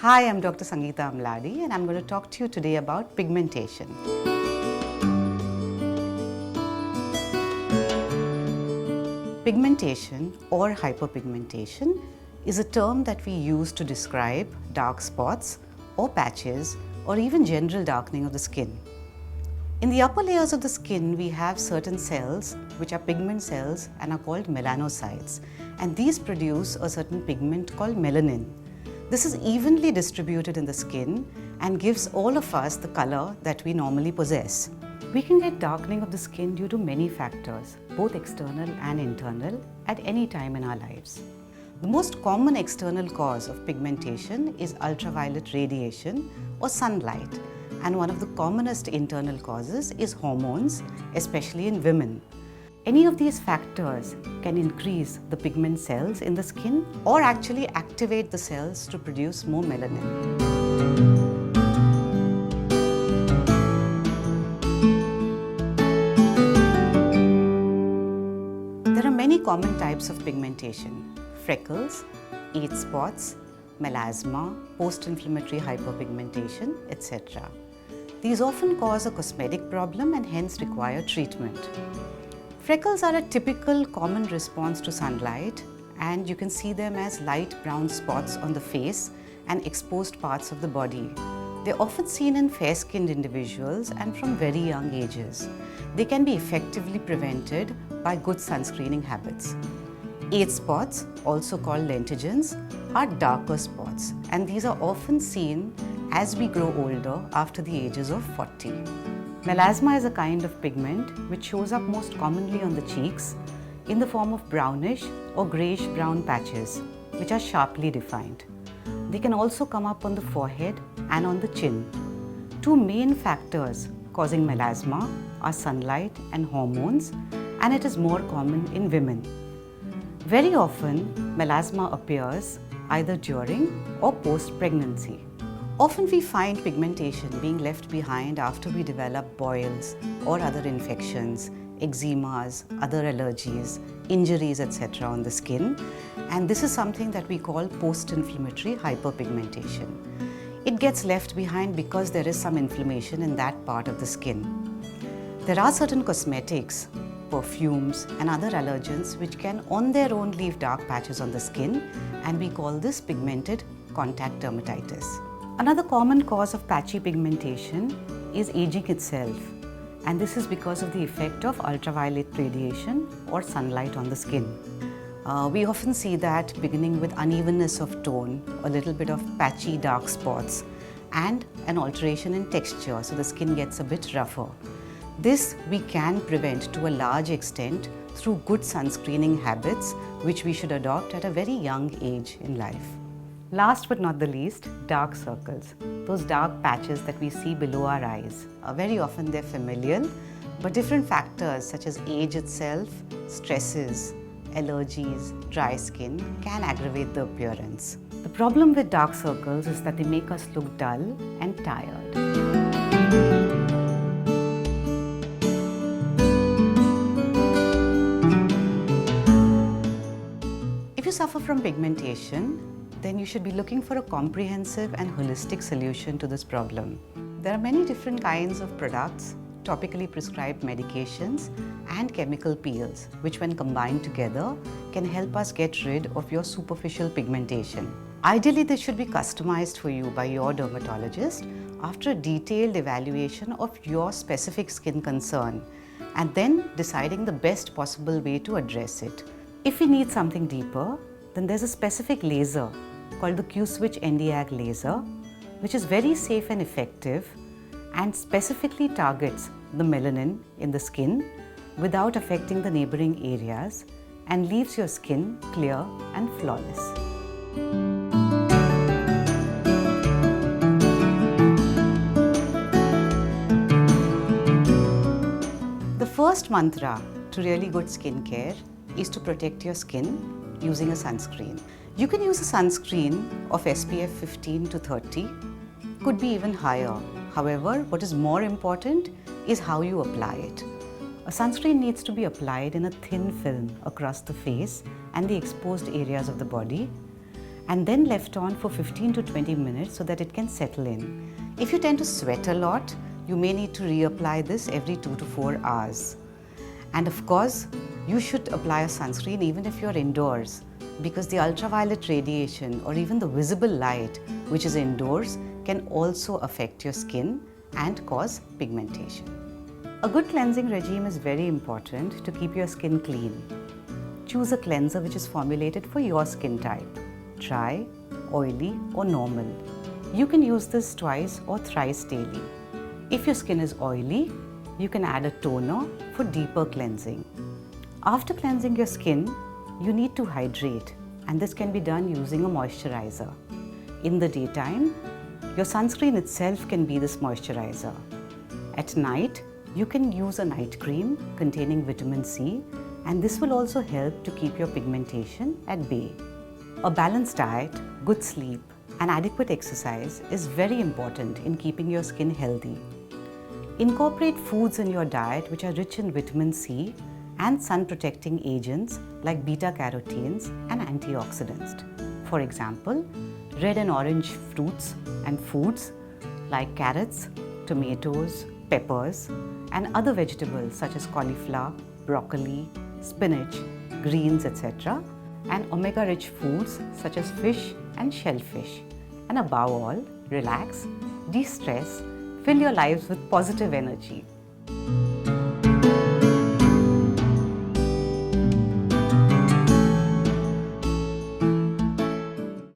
Hi, I'm Dr. Sangeeta Amladi and I'm going to talk to you today about pigmentation. Pigmentation or hyperpigmentation is a term that we use to describe dark spots or patches or even general darkening of the skin. In the upper layers of the skin, we have certain cells which are pigment cells and are called melanocytes, and these produce a certain pigment called melanin. This is evenly distributed in the skin and gives all of us the color that we normally possess. We can get darkening of the skin due to many factors, both external and internal, at any time in our lives. The most common external cause of pigmentation is ultraviolet radiation or sunlight, and one of the commonest internal causes is hormones, especially in women. Any of these factors can increase the pigment cells in the skin or actually activate the cells to produce more melanin. There are many common types of pigmentation: freckles, age spots, melasma, post-inflammatory hyperpigmentation, etc. These often cause a cosmetic problem and hence require treatment. Freckles are a typical common response to sunlight, and you can see them as light brown spots on the face and exposed parts of the body. They're often seen in fair-skinned individuals and from very young ages. They can be effectively prevented by good sunscreening habits. Age spots, also called lentigines, are darker spots, and these are often seen as we grow older after the ages of 40. Melasma is a kind of pigment which shows up most commonly on the cheeks in the form of brownish or greyish-brown patches, which are sharply defined. They can also come up on the forehead and on the chin. Two main factors causing melasma are sunlight and hormones, and it is more common in women. Very often, melasma appears either during or post-pregnancy. Often we find pigmentation being left behind after we develop boils or other infections, eczemas, other allergies, injuries, etc. on the skin, and this is something that we call post-inflammatory hyperpigmentation. It gets left behind because there is some inflammation in that part of the skin. There are certain cosmetics, perfumes and other allergens which can on their own leave dark patches on the skin, and we call this pigmented contact dermatitis. Another common cause of patchy pigmentation is aging itself, and this is because of the effect of ultraviolet radiation or sunlight on the skin. We often see that beginning with unevenness of tone, a little bit of patchy dark spots, and an alteration in texture, so the skin gets a bit rougher. This we can prevent to a large extent through good sunscreening habits, which we should adopt at a very young age in life. Last but not the least, dark circles, those dark patches that we see below our eyes. Very often they're familial, but different factors such as age itself, stresses, allergies, dry skin can aggravate the appearance. The problem with dark circles is that they make us look dull and tired. If you suffer from pigmentation, then you should be looking for a comprehensive and holistic solution to this problem. There are many different kinds of products, topically prescribed medications, and chemical peels, which when combined together can help us get rid of your superficial pigmentation. Ideally, this should be customized for you by your dermatologist after a detailed evaluation of your specific skin concern, and then deciding the best possible way to address it. If we need something deeper, then there's a specific laser called the Q-switch Nd:YAG laser, which is very safe and effective and specifically targets the melanin in the skin without affecting the neighboring areas and leaves your skin clear and flawless. The first mantra to really good skincare is to protect your skin using a sunscreen. You can use a sunscreen of SPF 15 to 30, could be even higher. However, what is more important is how you apply it. A sunscreen needs to be applied in a thin film across the face and the exposed areas of the body, and then left on for 15 to 20 minutes so that it can settle in. If you tend to sweat a lot, you may need to reapply this every 2 to 4 hours. And of course, you should apply a sunscreen even if you're indoors, because the ultraviolet radiation or even the visible light which is indoors can also affect your skin and cause pigmentation. A good cleansing regime is very important to keep your skin clean. Choose a cleanser which is formulated for your skin type: dry, oily or normal. You can use this twice or thrice daily. If your skin is oily, you can add a toner for deeper cleansing. After cleansing your skin, you need to hydrate, and this can be done using a moisturizer. In the daytime, your sunscreen itself can be this moisturizer. At night, you can use a night cream containing vitamin C, and this will also help to keep your pigmentation at bay. A balanced diet, good sleep, and adequate exercise is very important in keeping your skin healthy. Incorporate foods in your diet which are rich in vitamin C and sun-protecting agents like beta-carotenes and antioxidants. For example, red and orange fruits and foods like carrots, tomatoes, peppers, and other vegetables such as cauliflower, broccoli, spinach, greens, etc., and omega-rich foods such as fish and shellfish. And above all, relax, de-stress, fill your lives with positive energy.